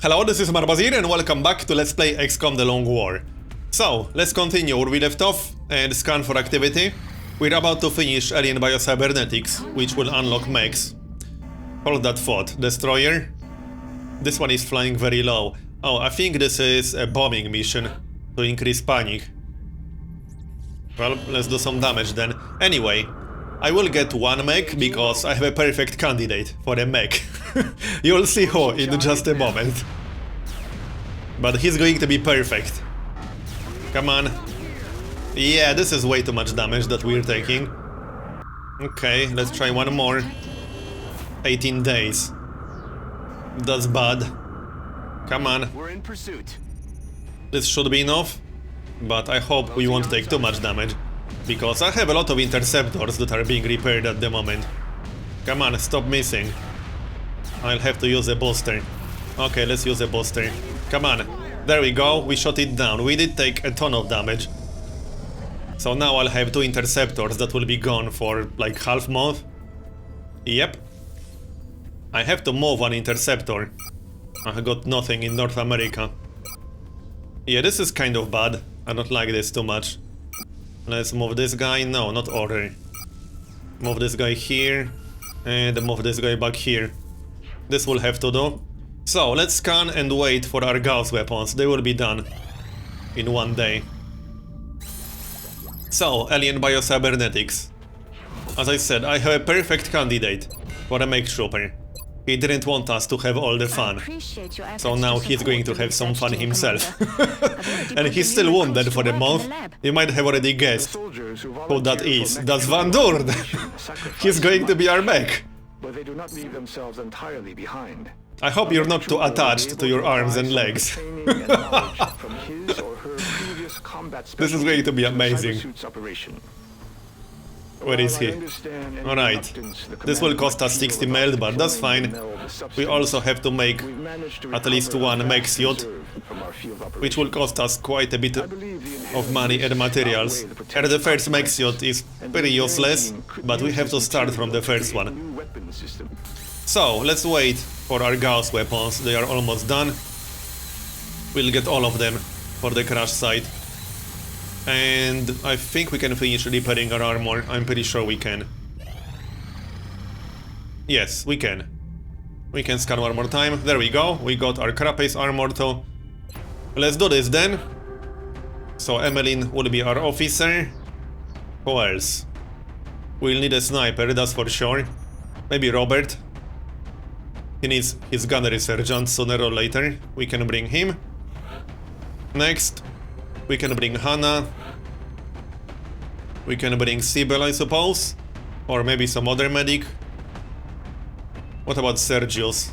Hello, this is Marbozir and welcome back to Let's Play XCOM The Long War. So, let's continue where we left off and scan for activity. We're about to finish Alien Biocybernetics, which will unlock mechs. Hold that thought. Destroyer. This one is flying very low. Oh, I think this is a bombing mission to increase panic. Well, let's do some damage then. Anyway, I will get one mech because I have a perfect candidate for a mech. You'll see who in just a moment. But he's going to be perfect. Come on. Yeah, this is way too much damage that we're taking. Okay, let's try one more. 18 days. That's bad. Come on. We're in pursuit. This should be enough, but I hope we won't take too much damage. Because I have a lot of interceptors that are being repaired at the moment. Come on, stop missing. I'll have to use a booster. Okay, let's use a booster. Come on. There we go, we shot it down. We did take a ton of damage. So now I'll have two interceptors that will be gone for like half month. Yep. I have to move one interceptor. I got nothing in North America. Yeah, this is kind of bad. I don't like this too much. Let's move this guy. No, not order. Move this guy here. And move this guy back here. This will have to do. So, let's scan and wait for our Gauss weapons. They will be done in one day. So, Alien Biocybernetics. As I said, I have a perfect candidate for a mech trooper. He didn't want us to have all the fun. So now he's going to have some fun himself. And he's still wounded for a month. You might have already guessed who that is. That's Van Doorn. He's going to be our mech. But they do not leave themselves entirely behind. I hope you're not too attached to your arms and legs. This is going to be amazing. Where is he? Alright. This will cost us 60 meld, but that's fine. We also have to make at least one mech suit, which will cost us quite a bit of money and materials. And the first mech suit is pretty useless, but we have to start from the first one. So, let's wait for our Gauss weapons. They are almost done. We'll get all of them for the crash site. And I think we can finish repairing our armor. I'm pretty sure we can. Yes, we can. We can scan one more time. There we go. We got our Carapace armor too. Let's do this then. So Emmeline will be our officer. Who else? We'll need a sniper, that's for sure. Maybe Robert. He needs his gunnery sergeant sooner or later. We can bring him. Next. We can bring Hannah. We can bring Sybil, I suppose. Or maybe some other medic. What about Sergius?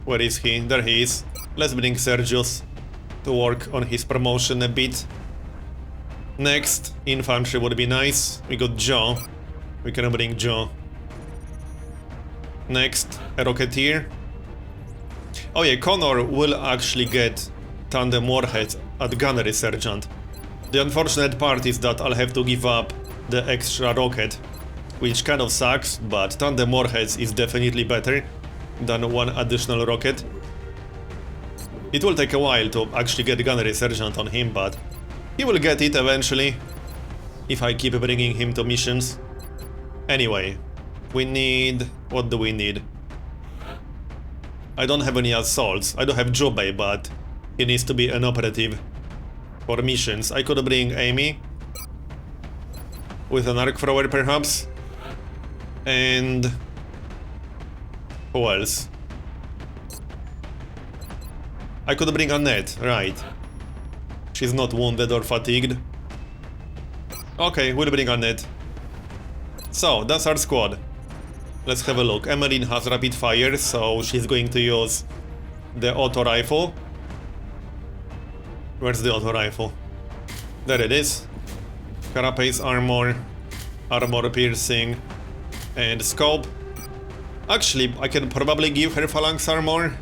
Where is he? There he is. Let's bring Sergius to work on his promotion a bit. Next, infantry would be nice. We got Joe. We can bring Joe. Next, a Rocketeer. Oh yeah, Connor will actually get tandem warheads at gunnery sergeant. The unfortunate part is that I'll have to give up the extra rocket, which kind of sucks, but tandem warheads is definitely better than one additional rocket. It will take a while to actually get gunnery sergeant on him, but he will get it eventually if I keep bringing him to missions. Anyway, we need... what do we need? I don't have any assaults. I don't have Jubei, but he needs to be an operative for missions. I could bring Amy with an arc thrower perhaps. And who else? I could bring Annette, right. She's not wounded or fatigued. Okay, we'll bring Annette. So, that's our squad. Let's have a look. Emmeline has rapid fire, so she's going to use the auto rifle. Where's the auto rifle? There it is. Carapace armor, armor piercing, and scope. Actually, I can probably give her phalanx armor.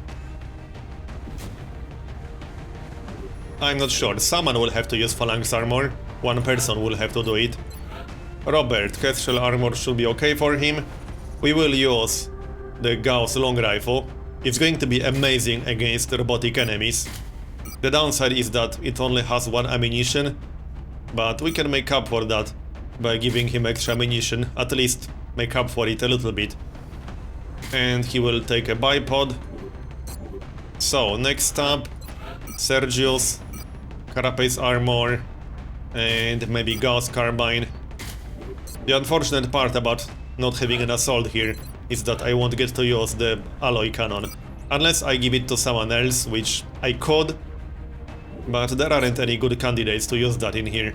I'm not sure. Someone will have to use phalanx armor. One person will have to do it. Robert, Kestrel armor should be okay for him. We will use the Gauss long rifle. It's going to be amazing against robotic enemies. The downside is that it only has 1 ammunition, but we can make up for that by giving him extra ammunition, at least make up for it a little bit. And he will take a bipod. So, next up, Sergius, Carapace armor, and maybe Gauss carbine. The unfortunate part about not having an assault here is that I won't get to use the alloy cannon, unless I give it to someone else, which I could, but there aren't any good candidates to use that in here.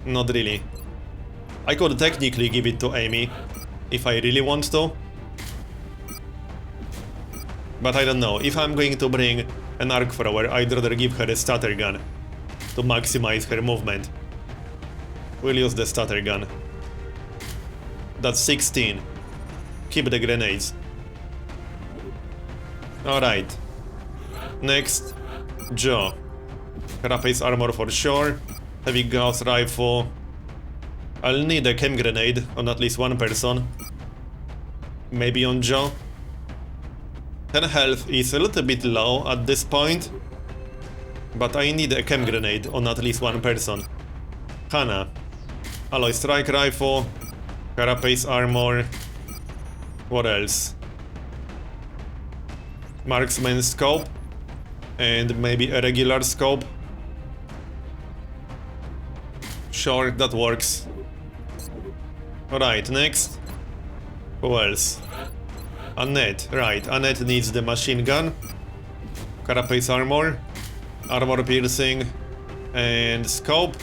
Not really. I could technically give it to Amy, if I really want to, but I don't know. If I'm going to bring an arc thrower, I'd rather give her a stutter gun to maximize her movement. We'll use the stutter gun. That's 16. Keep the grenades. Alright. Next, Joe. Carapace armor for sure. Heavy Gauss rifle. I'll need a chem grenade on at least one person. Maybe on Joe. 10 health is a little bit low at this point, but I need a chem grenade on at least one person. Hannah. Alloy strike rifle. Carapace armor. What else? Marksman scope. And maybe a regular scope. Sure, that works. Alright, next. Who else? Annette, right. Annette needs the machine gun. Carapace armor. Armor piercing. And scope.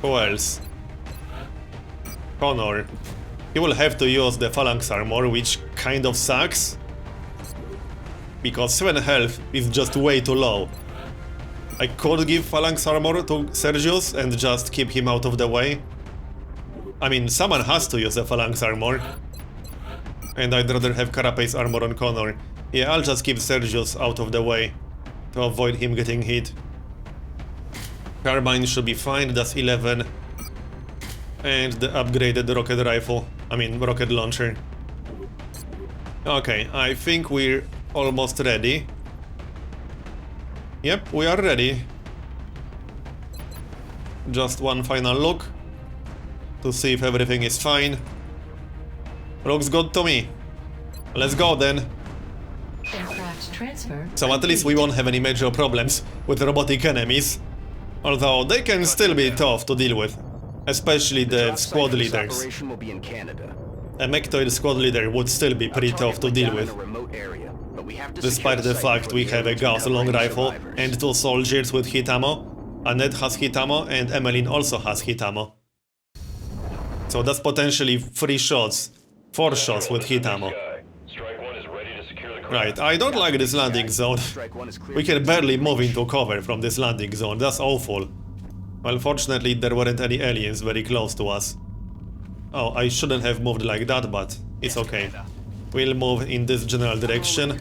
Who else? Connor. He will have to use the phalanx armor, which kind of sucks. Because 7 health is just way too low. I could give phalanx armor to Sergius and just keep him out of the way. I mean, someone has to use a phalanx armor. And I'd rather have carapace armor on Connor. Yeah, I'll just keep Sergius out of the way to avoid him getting hit. Carbine should be fine, that's 11. And the upgraded rocket rifle, rocket launcher. Okay, I think we're almost ready. Yep, we are ready. Just one final look to see if everything is fine. Looks good to me. Let's go then. So at least we won't have any major problems with robotic enemies. Although they can still be tough to deal with. Especially the squad leaders. A mechtoid squad leader would still be pretty tough to deal with. Despite the fact we have a Gauss long rifle and 2 soldiers with hit ammo. Annette has hit ammo and Emmeline also has hit ammo. So that's potentially 3 shots. 4 shots with hit ammo. Right, I don't like this landing zone. We can barely move into cover from this landing zone, that's awful. Well, fortunately there weren't any aliens very close to us. Oh, I shouldn't have moved like that, but it's okay. We'll move in this general direction.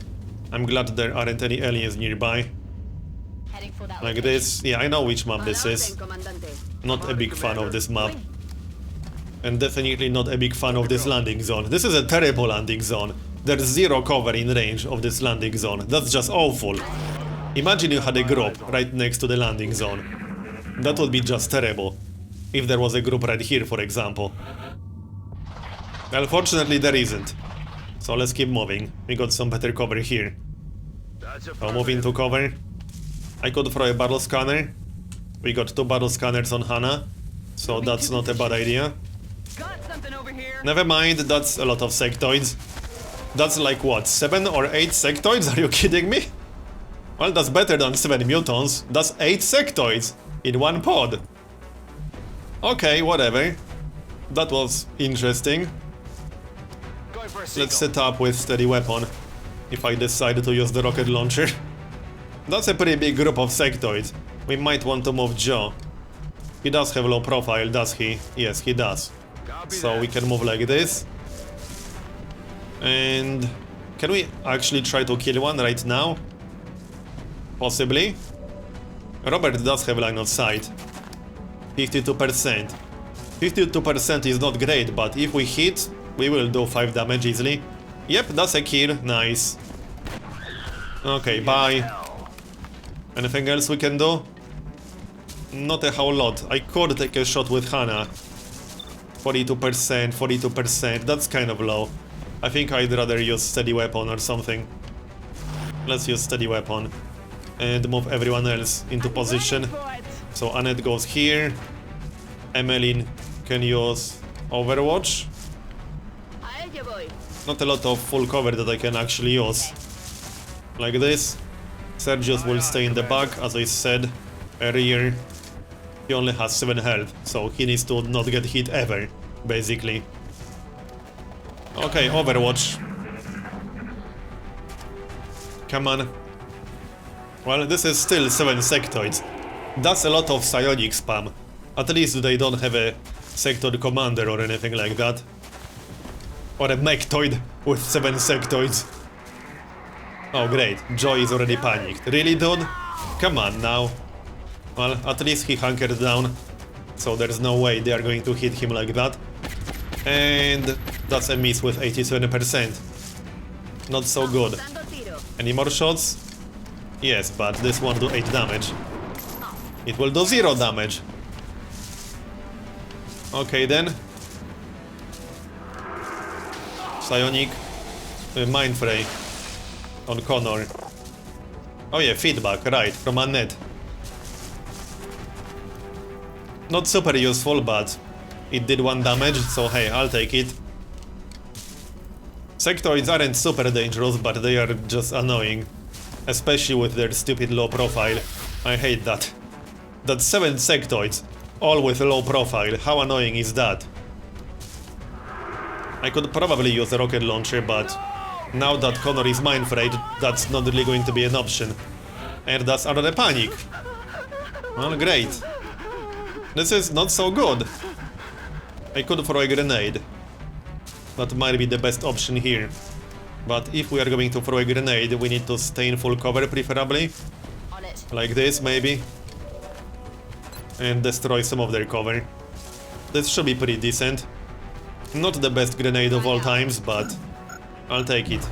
I'm glad there aren't any aliens nearby. Like this. Yeah, I know which map this is. Not a big fan of this map. And definitely not a big fan of this landing zone. This is a terrible landing zone. There's 0 cover in range of this landing zone. That's just awful. Imagine you had a group right next to the landing zone. That would be just terrible. If there was a group right here, for example. Well, fortunately there isn't. So let's keep moving. We got some better cover here. I'll move into cover. I could throw a battle scanner. We got 2 battle scanners on Hannah. So that's not a bad idea. Never mind, that's a lot of sectoids. That's like what, 7 or 8 sectoids? Are you kidding me? Well, that's better than 7 mutons. That's 8 sectoids in one pod. Okay, whatever. That was interesting. Let's set up with steady weapon if I decide to use the rocket launcher. That's a pretty big group of sectoids. We might want to move Joe. He does have low profile, does he? Yes, he does. So we can move like this. And can we actually try to kill one right now? Possibly. Robert does have line of sight. 52%. 52% is not great, but if we hit, we will do 5 damage easily. Yep, that's a kill. Nice. Okay, bye. Anything else we can do? Not a whole lot. I could take a shot with Hannah. 42%, 42%, that's kind of low. I think I'd rather use steady weapon or something. Let's use steady weapon. And move everyone else into position. So Annette goes here. Emmeline can use Overwatch. Not a lot of full cover that I can actually use. Like this. Sergius will stay in the back, as I said earlier. He only has 7 health, so he needs to not get hit ever, basically. Okay, Overwatch. Come on. Well, this is still 7 sectoids. That's a lot of psionic spam. At least they don't have a sectoid commander or anything like that. Or a mechtoid with 7 sectoids. Oh great, Joy is already panicked. Really, dude? Come on now. Well, at least he hunkered down. So there's no way they are going to hit him like that. And that's a miss with 87%. Not so good. Any more shots? Yes, but this won't do 8 damage. It will do 0 damage. Okay then. Psionic. Mindfray. On Connor. Oh yeah, feedback, right, from Annette. Not super useful, but it did 1 damage, so hey, I'll take it. Sectoids aren't super dangerous, but they are just annoying. Especially with their stupid low profile. I hate that. That's 7 sectoids, all with low profile. How annoying is that? I could probably use a rocket launcher, but now that Connor is mindfrayed, that's not really going to be an option. And that's another panic. Well, great. This is not so good. I could throw a grenade. That might be the best option here. But if we are going to throw a grenade, we need to stay in full cover, preferably. Like this, maybe. And destroy some of their cover. This should be pretty decent. Not the best grenade of all times, but I'll take it.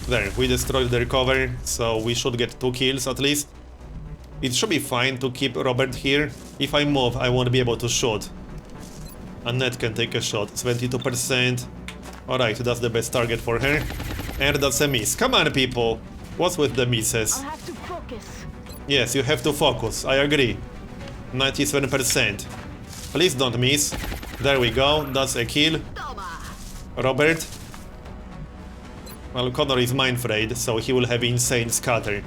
There, we destroyed their cover, so we should get 2 kills at least. It should be fine to keep Robert here. If I move, I won't be able to shoot. Annette can take a shot, 72%. Alright, that's the best target for her. And that's a miss. Come on, people! What's with the misses? I'll have to focus. Yes, you have to focus, I agree. 97%. Please don't miss. There we go, that's a kill. Robert. Well, Connor is mindfrayed, so he will have insane scatter.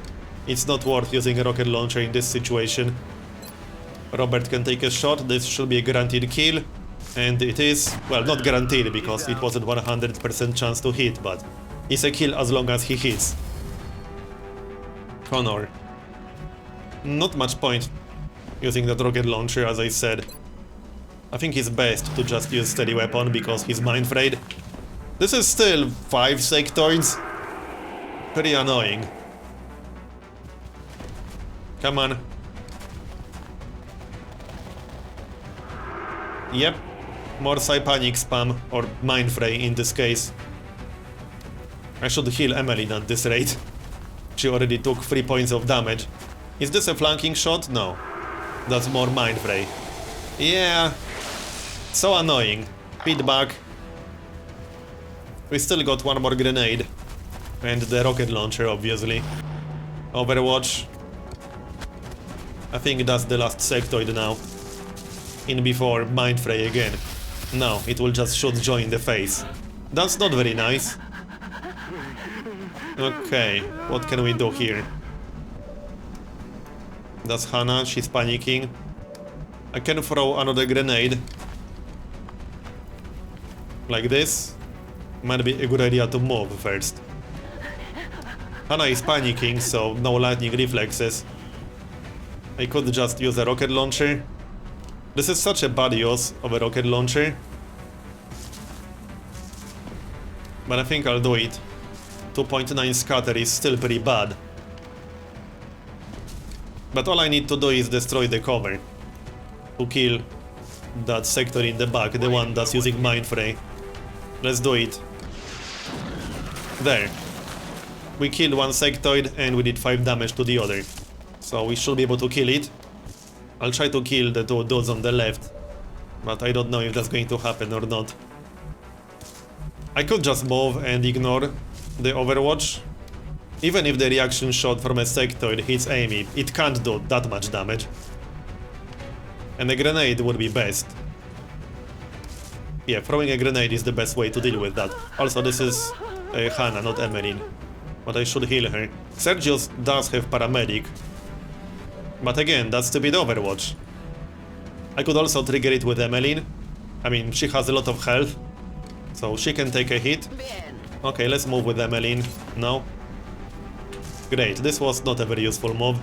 It's not worth using a rocket launcher in this situation. Robert can take a shot, this should be a guaranteed kill. And it is, well, not guaranteed because it wasn't 100% chance to hit, but it's a kill as long as he hits. Connor. Not much point using that rocket launcher, as I said. I think it's best to just use steady weapon because he's mindfrayed. This is still 5 sectoids. Pretty annoying. Come on. Yep. More panic spam, or mindfray in this case. I should heal Emmeline at this rate. She already took 3 points of damage. Is this a flanking shot? No. That's more mindfray. Yeah. So annoying. Feedback. We still got 1 more grenade. And the rocket launcher, obviously. Overwatch. I think that's the last sectoid now. In before mindfray again. No, it will just shoot Joy in the face. That's not very nice. Okay, what can we do here? That's Hannah, she's panicking. I can throw another grenade. Like this. Might be a good idea to move first. Hannah is panicking, so no lightning reflexes. I could just use a rocket launcher. This is such a bad use of a rocket launcher. But I think I'll do it. 2.9 scatter is still pretty bad. But all I need to do is destroy the cover. To kill that sector in the back, the one that's using mindfray. Let's do it. There. We killed one sectoid and we did 5 damage to the other. So we should be able to kill it. I'll try to kill the two dudes on the left, but I don't know if that's going to happen or not. I could just move and ignore the Overwatch. Even if the reaction shot from a sectoid hits Amy, it can't do that much damage. And a grenade would be best. Yeah, throwing a grenade is the best way to deal with that. Also, this is Hannah, not Emeline. But I should heal her. Sergius does have paramedic. But again, that's stupid Overwatch. I could also trigger it with Emeline. I mean, she has a lot of health, so she can take a hit. Okay, let's move with Emeline. No. Great, this was not a very useful move.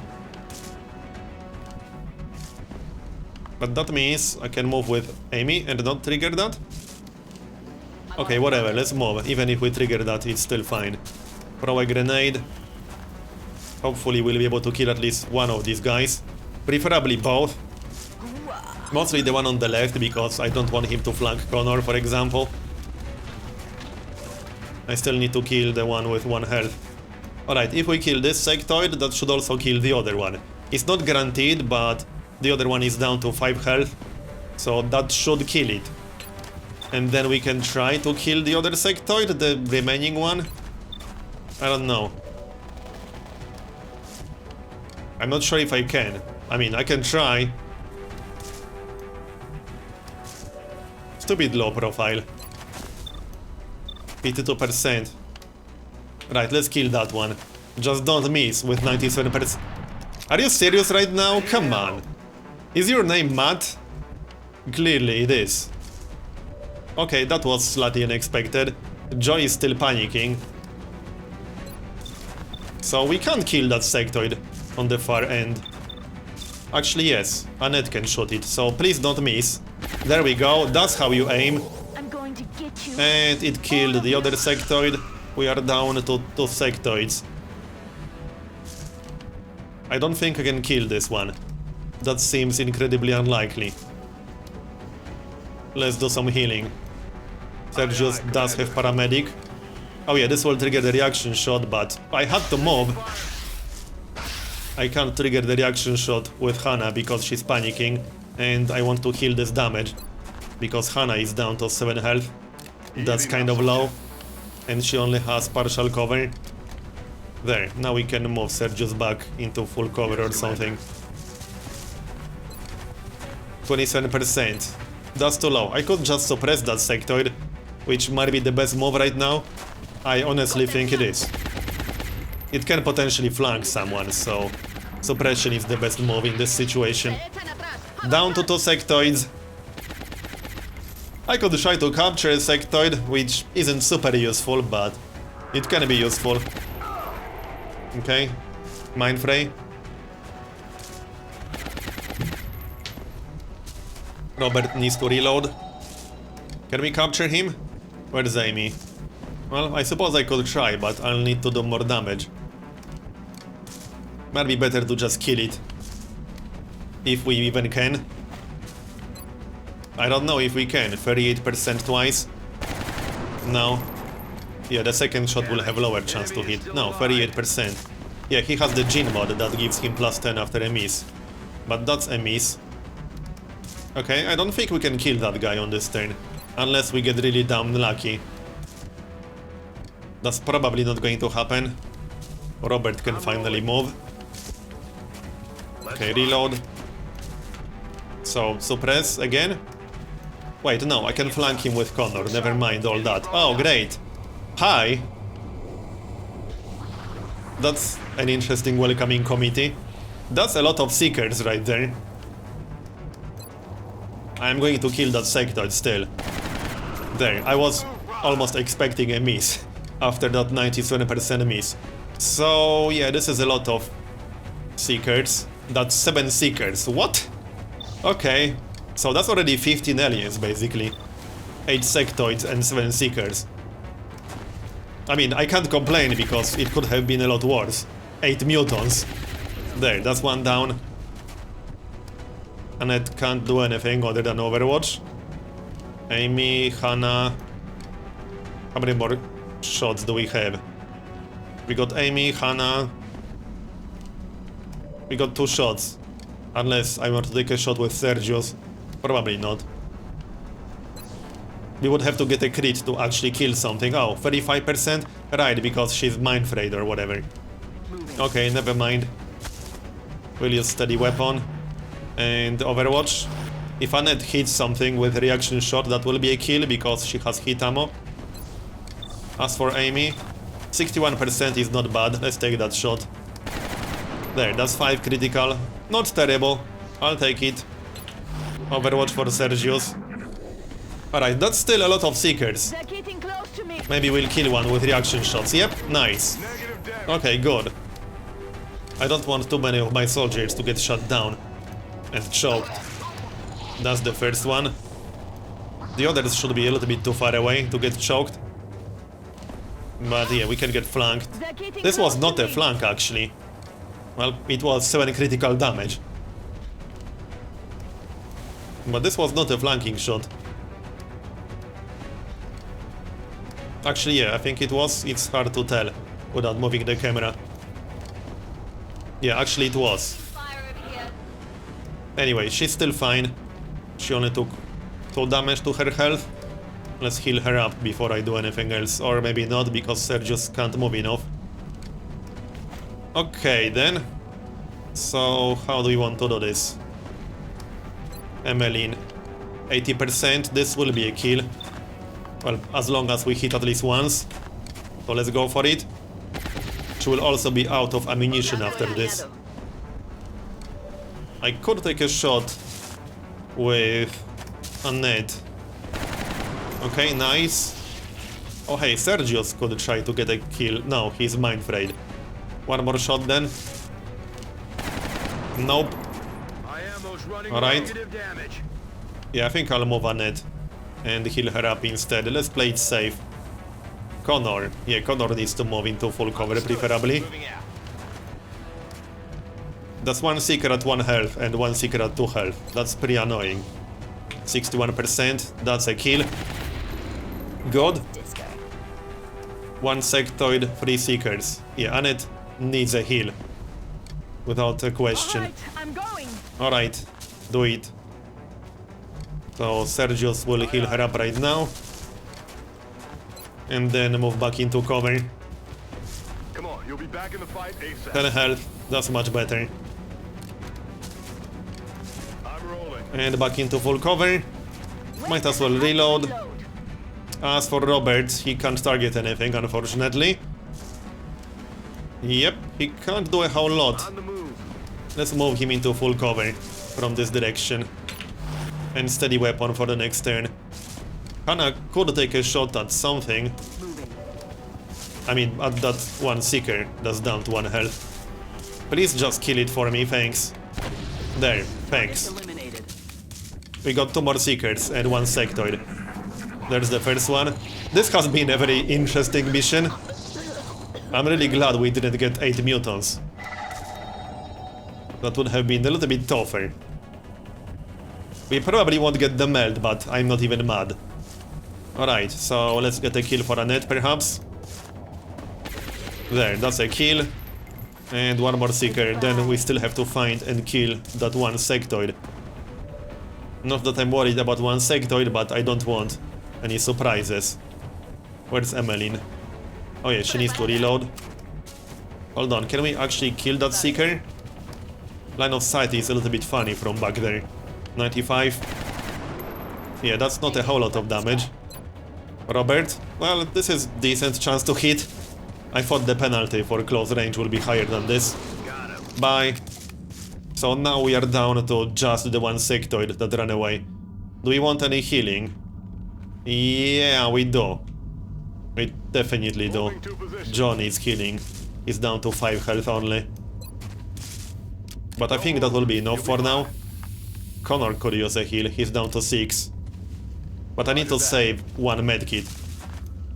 But that means I can move with Amy and not trigger that? Okay, whatever, let's move. Even if we trigger that, it's still fine. Throw a grenade. Hopefully we'll be able to kill at least one of these guys. Preferably both. Mostly the one on the left, because I don't want him to flank Connor, for example. I still need to kill the one with 1 health. Alright, if we kill this sectoid, that should also kill the other one. It's not guaranteed, but the other one is down to 5 health, so that should kill it. And then we can try to kill the other sectoid, the remaining one. I don't know. I'm not sure if I can. I mean, I can try. Stupid low profile. 52%. Right, let's kill that one. Just don't miss with 97%. Are you serious right now? Come on. Is your name Matt? Clearly it is. Okay, that was slightly unexpected. Joy is still panicking. So we can't kill that sectoid on the far end. Actually, yes, Annette can shoot it, so please don't miss. There we go, that's how you aim. I'm going to get you. And it killed the other sectoid. We are down to 2 sectoids. I don't think I can kill this one. That seems incredibly unlikely. Let's do some healing. Sergius does have paramedic. Oh yeah, this will trigger the reaction shot, but I had to move. I can't trigger the reaction shot with Hannah because she's panicking, and I want to heal this damage because Hannah is down to 7 health. That's kind of low, and she only has partial cover. There, now we can move Sergius back into full cover or something. 27%. That's too low. I could just suppress that sectoid, which might be the best move right now. I honestly think it is. It can potentially flank someone, so suppression is the best move in this situation. Down to 2 sectoids. I could try to capture a sectoid, which isn't super useful, but it can be useful. Okay, Mind Fray. Robert needs to reload. Can we capture him? Where's Amy? Well, I suppose I could try, but I'll need to do more damage. Might be better to just kill it. If we even can. I don't know if we can. 38% twice. No. Yeah, the second shot will have lower chance to hit. No, 38%. Yeah, he has the Jin mod that gives him +10 after a miss. But that's a miss. Okay, I don't think we can kill that guy on this turn. Unless we get really damn lucky. That's probably not going to happen. Robert can finally move. Okay, reload. So, suppress again? Wait, no, I can flank him with Connor, never mind all that. Oh, great! Hi! That's an interesting welcoming committee. That's a lot of Seekers right there. I'm going to kill that sectoid still. There, I was almost expecting a miss after that 97% miss. So, yeah, this is a lot of Seekers. That's 7 Seekers. What? Okay, so that's already 15 aliens, basically. 8 sectoids and 7 Seekers. I mean, I can't complain because it could have been a lot worse. 8 mutants. There, that's one down. Annette can't do anything other than Overwatch. Amy, Hannah... How many more shots do we have? We got Amy, Hannah. We got 2 shots. Unless I want to take a shot with Sergio's. Probably not. We would have to get a crit to actually kill something. Oh, 35%? Right, because she's mind frayed or whatever. Okay, never mind. We'll use steady weapon. And Overwatch. If Annette hits something with reaction shot, that will be a kill because she has hit ammo. As for Amy, 61% is not bad. Let's take that shot. There, that's 5 critical. Not terrible. I'll take it. Overwatch for Sergius. Alright, that's still a lot of Seekers. They're getting close to me. Maybe we'll kill one with reaction shots. Yep, nice. Okay, good. I don't want too many of my soldiers to get shot down and choked. That's the first one. The others should be a little bit too far away to get choked. But yeah, we can get flanked. This was not a flank actually. Well, it was 7 critical damage. But this was not a flanking shot. Actually, yeah, I think it was. It's hard to tell without moving the camera. Yeah, actually it was. Anyway, she's still fine. She only took 2 damage to her health. Let's heal her up before I do anything else. Or maybe not, because Sergius can't move enough. Okay, then. So, how do we want to do this? Emmeline. 80%, this will be a kill. Well, as long as we hit at least once. So let's go for it. She will also be out of ammunition after this. I could take a shot with Annette. Okay, nice. Oh hey, Sergius could try to get a kill. No, he's mind frayed. One more shot then. Nope. Alright. Yeah, I think I'll move Annette and heal her up instead. Let's play it safe. Connor. Yeah, Connor needs to move into full cover preferably. That's 1 Seeker at 1 health and 1 Seeker at 2 health. That's pretty annoying. 61%, that's a kill. Good. 1 Sectoid, 3 Seekers. Yeah, Annette needs a heal. Without a question. Alright, I'm going. Alright, do it. So Sergius will heal her up right now. And then move back into cover. Come on, you'll be back in the fight ASAP. 10 health, that's much better. I'm rolling. And back into full cover. Might as well reload. As for Robert, he can't target anything, unfortunately. Yep, he can't do a whole lot. On the move. Let's move him into full cover from this direction. And steady weapon for the next turn. Hannah could take a shot at something. I mean, at that 1 Seeker that's down to 1 health. Please just kill it for me, thanks. There, thanks. We got 2 more Seekers and 1 Sectoid. There's the first one. This has been a very interesting mission. I'm really glad we didn't get 8 mutants. That would have been a little bit tougher. We probably won't get the meld, but I'm not even mad. Alright, so let's get a kill for Annette, perhaps. There, that's a kill. And 1 more Seeker, then we still have to find and kill that 1 Sectoid. Not that I'm worried about 1 Sectoid, but I don't want any surprises. Where's Emmeline? Oh yeah, she needs to reload. Hold on, can we actually kill that Seeker? Line of sight is a little bit funny from back there. 95. Yeah, that's not a whole lot of damage. Robert? Well, this is decent chance to hit. I thought the penalty for close range will be higher than this. Bye. So now we are down to just the 1 Sectoid that ran away. Do we want any healing? Yeah, we do. We definitely do. John needs healing. He's down to 5 health only. But I think that will be enough for now. Connor could use a heal, he's down to 6. But I need to save 1 medkit.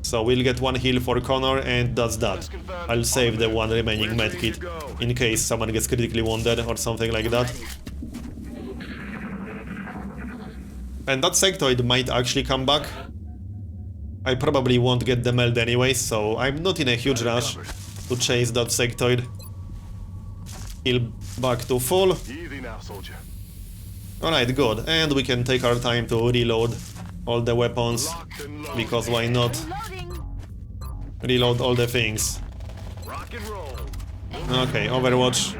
So we'll get 1 heal for Connor and that's that. I'll save the 1 remaining medkit in case someone gets critically wounded or something like that. And that Sectoid might actually come back. I probably won't get the meld anyway, so I'm not in a huge rush. to chase that sectoid. Heal back to full. Easy now, soldier. Alright, good. And we can take our time to reload all the weapons. Locked and loaded. Because why not? Reloading. Reload all the things. Rock and roll. Okay, Overwatch.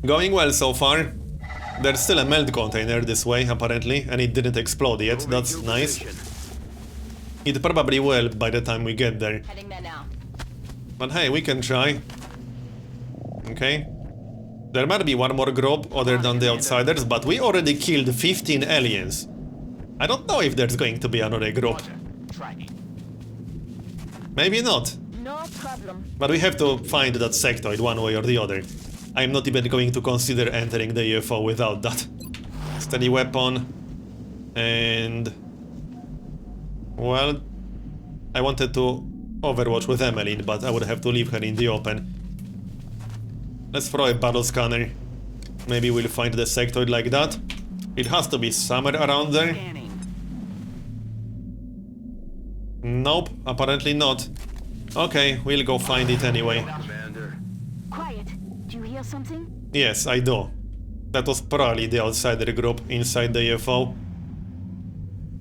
Going well so far. There's still a meld container this way, apparently, and it didn't explode yet. That's nice. It probably will by the time we get there. Heading there now. But hey, we can try. Okay. There might be one more group other than the outsiders, but we already killed 15 aliens. I don't know if there's going to be another group. Maybe not. No problem. But we have to find that sectoid one way or the other. I'm not even going to consider entering the UFO without that. Steady weapon. And... well... I wanted to Overwatch with Emmeline, but I would have to leave her in the open. Let's throw a battle scanner. Maybe we'll find the sectoid like that. It has to be somewhere around there. Nope, apparently not. Okay, we'll go find it anyway. Commander. Quiet. Do you hear something? Yes, I do. That was probably the outsider group inside the UFO.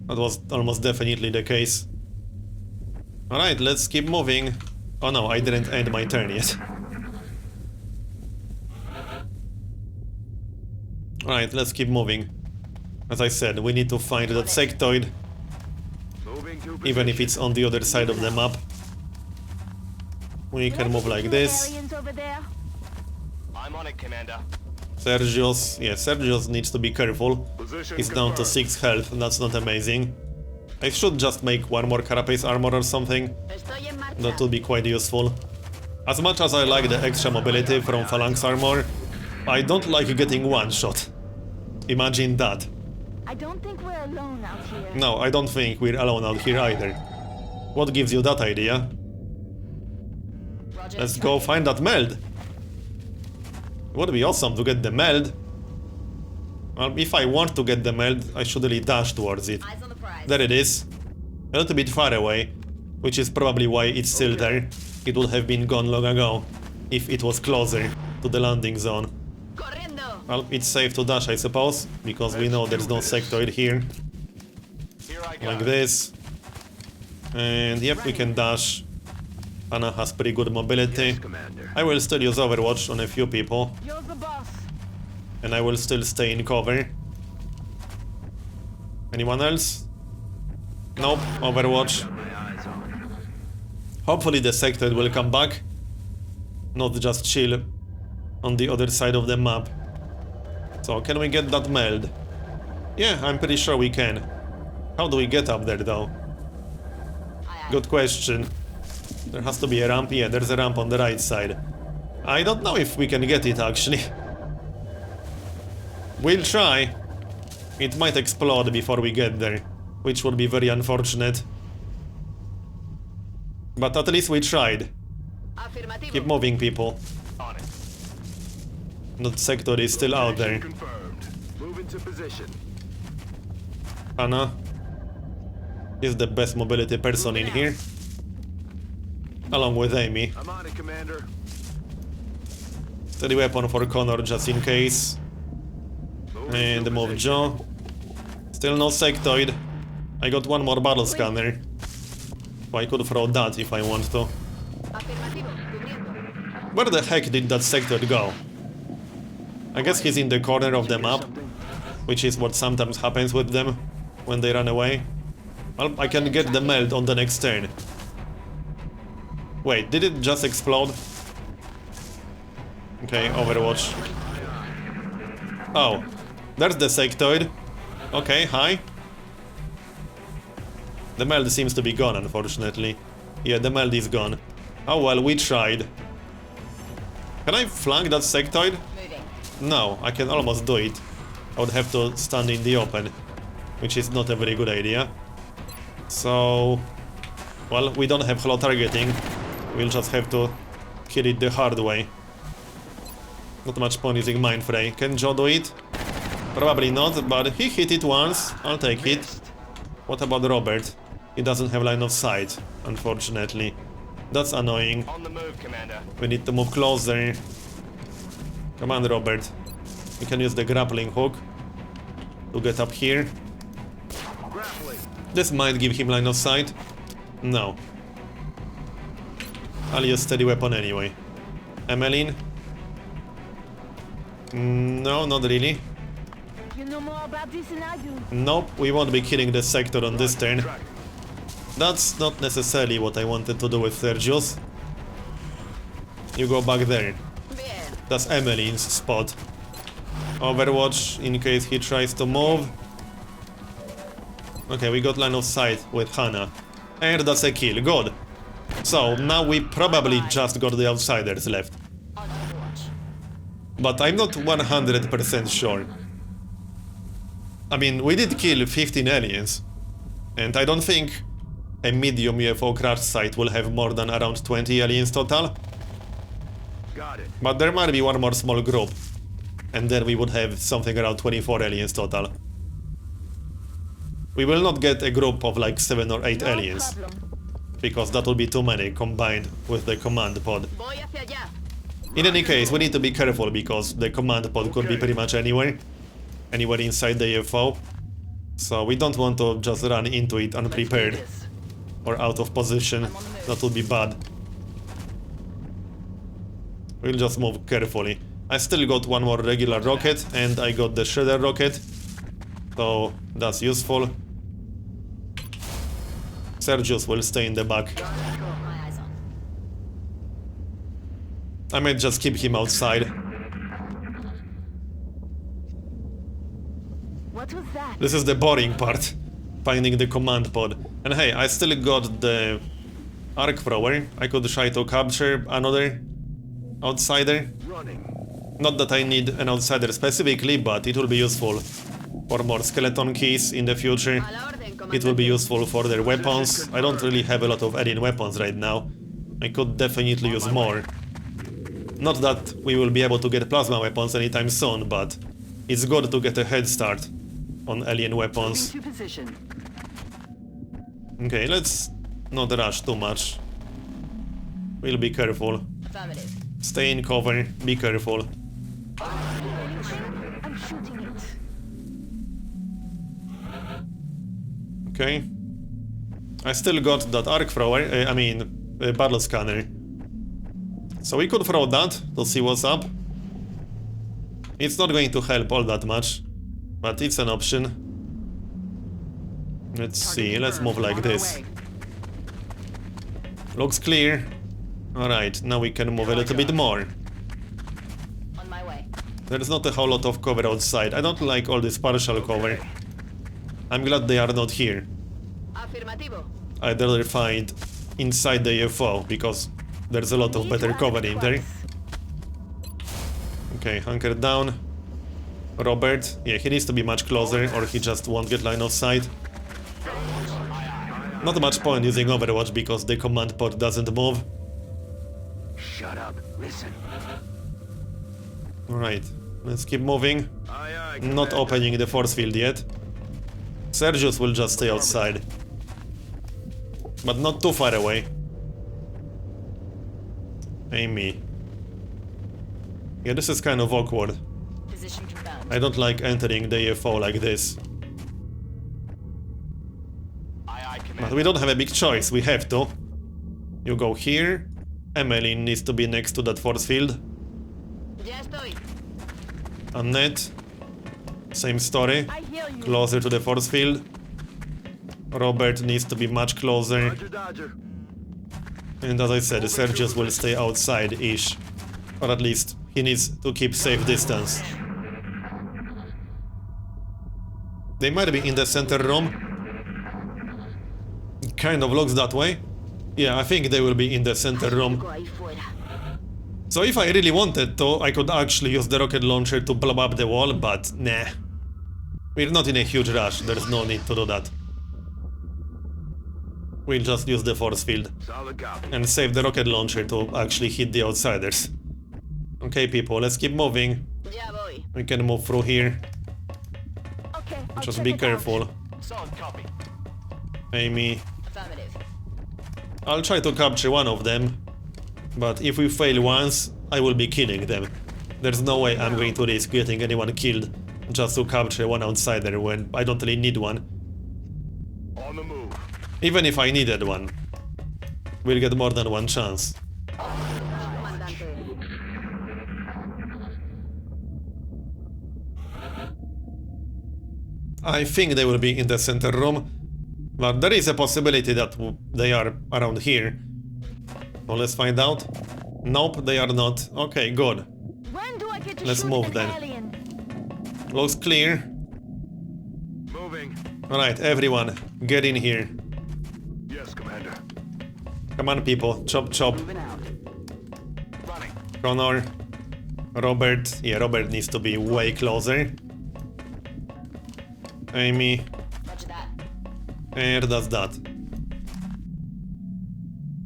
That was almost definitely the case. Alright, let's keep moving. Oh no, I didn't end my turn yet. Alright, let's keep moving. As I said, we need to find that sectoid, Moving to even if it's on the other side of the map. We can move like this. Aliens over there? I'm on it, Commander. Sergio's... yeah, Sergio's needs to be careful. position He's down to confirmed. 6 health, and that's not amazing. I should just make one more carapace armor or something. Estoy en marcha. That would be quite useful. As much as I like the extra mobility from phalanx armor, I don't like getting one shot. Imagine that. I don't think we're alone out here. No, I don't think we're alone out here either. What gives you that idea? Roger. Let's go find that meld. It would be awesome to get the meld. Well, if I want to get the meld, I should really dash towards it. Eyes on the prize. There it is. A little bit far away, which is probably why it's still there. It would have been gone long ago, if it was closer to the landing zone. Corriendo. Well, it's safe to dash, I suppose, because we know there's no sectoid here. Here I go. Like this. And yep, we can dash. Anna has pretty good mobility. Commander. I will still use Overwatch on a few people, You're the boss. and I will still stay in cover. Anyone else? Nope, Overwatch. My eyes on. Hopefully the sectoid will come back, not just chill on the other side of the map. So can we get that meld? Yeah, I'm pretty sure we can. How do we get up there though? Good question. There has to be a ramp. Yeah, there's a ramp on the right side. I don't know if we can get it actually. We'll try. It might explode before we get there, which would be very unfortunate. But at least we tried. Afirmativo. Keep moving, people. On it. That sector is still out there. Confirmed. Move into position. Anna is the best mobility person in here, along with Amy. I'm on it, Commander. Steady weapon for Connor just in case. And move Joe. Still no sectoid. I got one more battle scanner. So I could throw that if I want to. Afirmativo. Cubriendo. Where the heck did that sectoid go? I guess he's in the corner of the map, which is what sometimes happens with them when they run away. Well, I can get the meld on the next turn. Wait, did it just explode? Okay, Overwatch. Oh, there's the sectoid. Okay, hi. The meld seems to be gone, unfortunately. Yeah, the meld is gone. Oh well, we tried. Can I flank that sectoid? Moving. No, I can almost do it. I would have to stand in the open, which is not a very good idea. So... well, we don't have holo targeting. We'll just have to kill it the hard way. Not much point using Mind Fray. Can Joe do it? Probably not, but he hit it once. I'll take it. What about Robert? He doesn't have line of sight, unfortunately. That's annoying. On the move, Commander. We need to move closer. Come on, Robert. We can use the grappling hook to get up here. Grappling. This might give him line of sight. No. I'll use steady weapon anyway. Emmeline? No, not really. You know more about this than I do. Nope, we won't be killing the sector on this turn. Track. That's not necessarily what I wanted to do with Sergius. You go back there. Bien. That's Emmeline's spot. Overwatch in case he tries to move. Okay, we got line of sight with Hannah. And that's a kill, good. So, now we probably just got the outsiders left. On Overwatch. But I'm not 100% sure. I mean, we did kill 15 aliens. And I don't think a medium UFO crash site will have more than around 20 aliens total. Got it. But there might be one more small group. And then we would have something around 24 aliens total. We will not get a group of like 7 or 8 No aliens. problem. Because that will be too many combined with the command pod. Voy hacia allá. In any case, we need to be careful because the command pod could be Okay. pretty much anywhere. Anywhere inside the UFO. So we don't want to just run into it unprepared Let's do this. or out of position. I'm on the move. That would be bad. We'll just move carefully. I still got one more regular rocket and I got the shredder rocket. So that's useful. Sergius will stay in the back. Got my eyes on. I might just keep him outside. What was that? This is the boring part. Finding the command pod. And hey, I still got the arc thrower. I could try to capture another outsider. Running. Not that I need an outsider specifically, but it will be useful for more skeleton keys in the future. A la orden, It will be comandante. useful for their weapons. I don't really have a lot of alien weapons right now. I could definitely use more. Not that we will be able to get plasma weapons anytime soon, but it's good to get a head start on alien weapons. Moving to position. Okay, let's not rush too much. We'll be careful. Affirmative. Stay in cover, be careful. I'm shooting it. Okay. I still got that arc thrower, battle scanner. So we could throw that to see what's up. It's not going to help all that much, but it's an option. Let's see, let's move like this. Looks clear. Alright, now we can move a little bit more. On my way. There's not a whole lot of cover outside. I don't like all this partial cover. I'm glad they are not here. Afirmativo. I'd rather find inside the UFO, because there's a lot of better cover in there. Okay, hunker down. Robert, yeah, he needs to be much closer or he just won't get line of sight. Not much point using Overwatch because the command pod doesn't move. Shut up. Listen. Alright, let's keep moving. Aye, aye. Not Commander. opening the force field yet. Sergius will just stay outside. But not too far away. Amy. Yeah, this is kind of awkward. Position confirmed. I don't like entering the UFO like this. Aye, But Commander. we don't have a big choice, we have to. You go here. Emmeline needs to be next to that force field. Ya estoy. Annette. Same story. I hear you. Closer to the force field. Robert needs to be much closer. Roger, Dodger. And as I said, Sergius will stay outside-ish. Or at least, he needs to keep safe distance. They might be in the center room. It kind of looks that way. Yeah, I think they will be in the center room. Go ahí fuera. So if I really wanted to, I could actually use the rocket launcher to blow up the wall, but nah. We're not in a huge rush, there's no need to do that. We'll just use the force field Solid copy. and save the rocket launcher to actually hit the outsiders. Okay, people, let's keep moving. Ya voy. We can move through here. Okay. I'll Just check be it out. careful. Solid copy. Amy, I'll try to capture one of them, but if we fail once, I will be killing them. There's no way I'm going to risk getting anyone killed just to capture one outsider when I don't really need one. On the move. Even if I needed one, we'll get more than one chance. Comandante. I think they will be in the center room, but there is a possibility that they are around here. Well, let's find out. Nope, they are not. Okay, good. When do I get to Let's shoot move an then. alien? Looks clear. Moving. Alright, everyone, get in here. Yes, Commander. Come on, people. Chop, chop. Moving out. Running. Connor. Robert. Yeah, Robert needs to be way closer. Amy. Roger that. And that's that.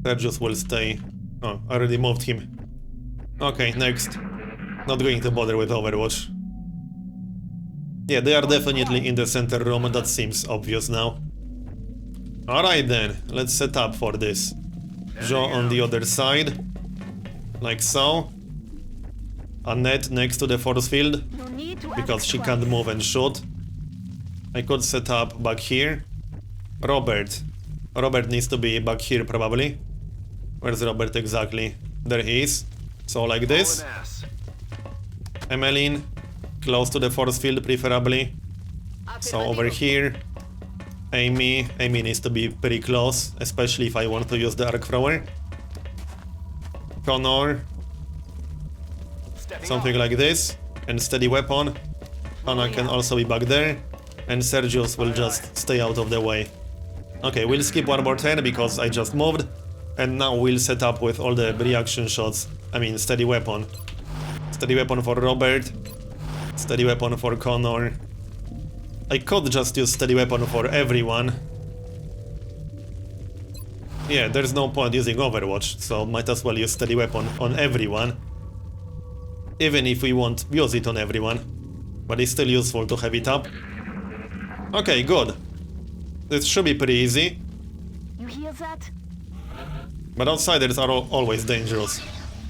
Sergius will stay. Oh, I already moved him. Okay, next. Not going to bother with Overwatch. Yeah, they are definitely in the center room, and that seems obvious now. Alright then, let's set up for this. Joe on the other side. Like so. Annette next to the force field, No need to because ask she twice. can't move and shoot. I could set up back here. Robert. Robert needs to be back here probably. Where's Robert exactly? There he is. So like this. Pulling ass. Emmeline, close to the force field preferably. So over here. Amy needs to be pretty close, especially if I want to use the arc thrower. Connor, Stepping something off. like this. And steady weapon. Hannah can also be back there. And Sergius will just stay out of the way. Okay, we'll skip one more turn because I just moved. And now we'll set up with all the reaction shots. I mean, steady weapon. Steady weapon for Robert. Steady weapon for Connor. I could just use steady weapon for everyone. Yeah, there's no point using Overwatch, so might as well use steady weapon on everyone. Even if we won't use it on everyone. But it's still useful to have it up. Okay, good. This should be pretty easy. You hear that? But outsiders are always dangerous.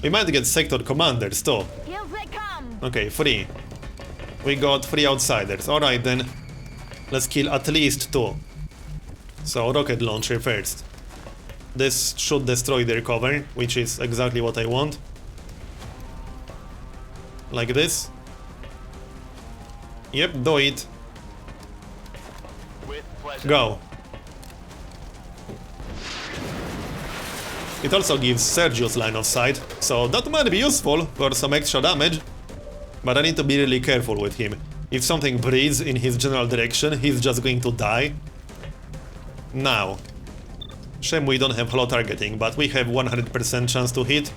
We might get sector commanders too. Here they come! Okay, 3. We got 3 outsiders. Alright then. Let's kill at least 2. So, rocket launcher first. This should destroy their cover, which is exactly what I want. Like this. Yep, do it. With pleasure. Go. It also gives Sergius line of sight, so that might be useful for some extra damage. But I need to be really careful with him. If something breathes in his general direction, he's just going to die. Now. Shame we don't have hollow targeting, but we have 100% chance to hit.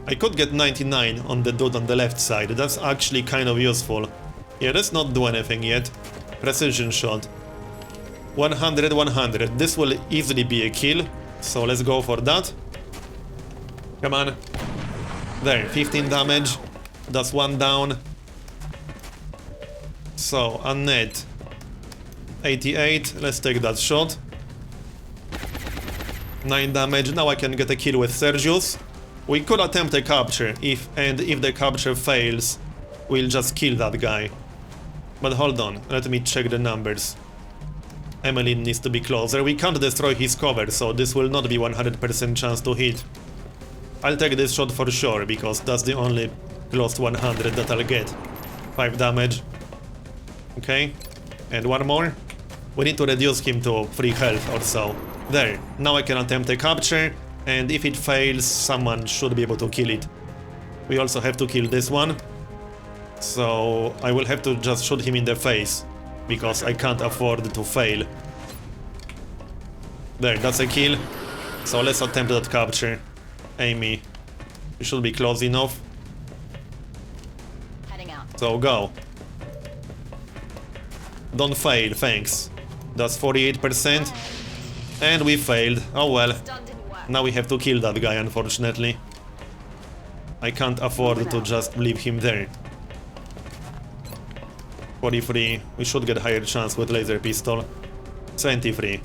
I could get 99 on the dude on the left side, that's actually kind of useful. Yeah, let's not do anything yet. Precision shot. 100, 100. This will easily be a kill, so let's go for that. Come on. There, 15 damage. That's 1 down. So, Annette. 88. Let's take that shot. 9 damage. Now I can get a kill with Sergius. We could attempt a capture, if the capture fails, we'll just kill that guy. But hold on, let me check the numbers. Emmeline needs to be closer. We can't destroy his cover, so this will not be 100% chance to hit. I'll take this shot for sure, because that's the only close to 100 that I'll get. 5 damage. Okay. And one more. We need to reduce him to 3 health or so. There. Now I can attempt a capture, and if it fails, someone should be able to kill it. We also have to kill this one. So I will have to just shoot him in the face, because I can't afford to fail. There, that's a kill. So let's attempt that capture. Amy, you should be close enough. Heading out. So go. Don't fail, thanks. That's 48%. And we failed. Oh well. Stun didn't work. Now we have to kill that guy, unfortunately. I can't afford to just leave him there. 43. We should get higher chance with laser pistol. 23.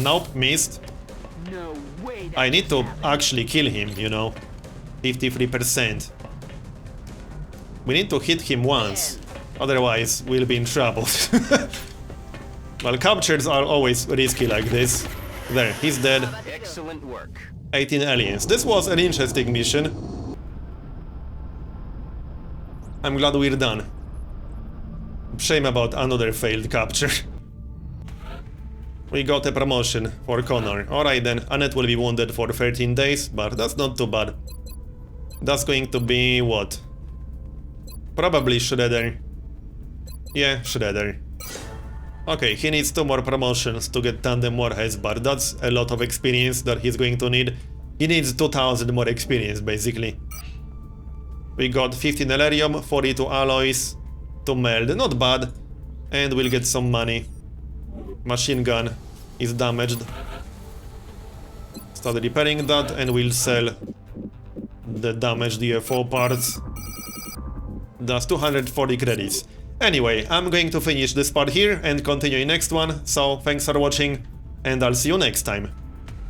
Nope, missed. No way. I need to actually kill him, you know. 53%. We need to hit him once, otherwise we'll be in trouble. Well, captures are always risky like this. There, he's dead. Excellent work. 18 aliens. This was an interesting mission. I'm glad we're done. Shame about another failed capture. We got a promotion for Connor. Alright then, Annette will be wounded for 13 days, but that's not too bad. That's going to be what? Probably Shredder. Yeah, Shredder. Okay, he needs 2 more promotions to get tandem warheads, but that's a lot of experience that he's going to need. He needs 2000 more experience, basically. We got 15 Elerium, 42 alloys, 2 meld, not bad. And we'll get some money. Machine gun is damaged. Start repairing that and we'll sell the damaged UFO parts. That's 240 credits. Anyway, I'm going to finish this part here and continue in next one, so thanks for watching and I'll see you next time.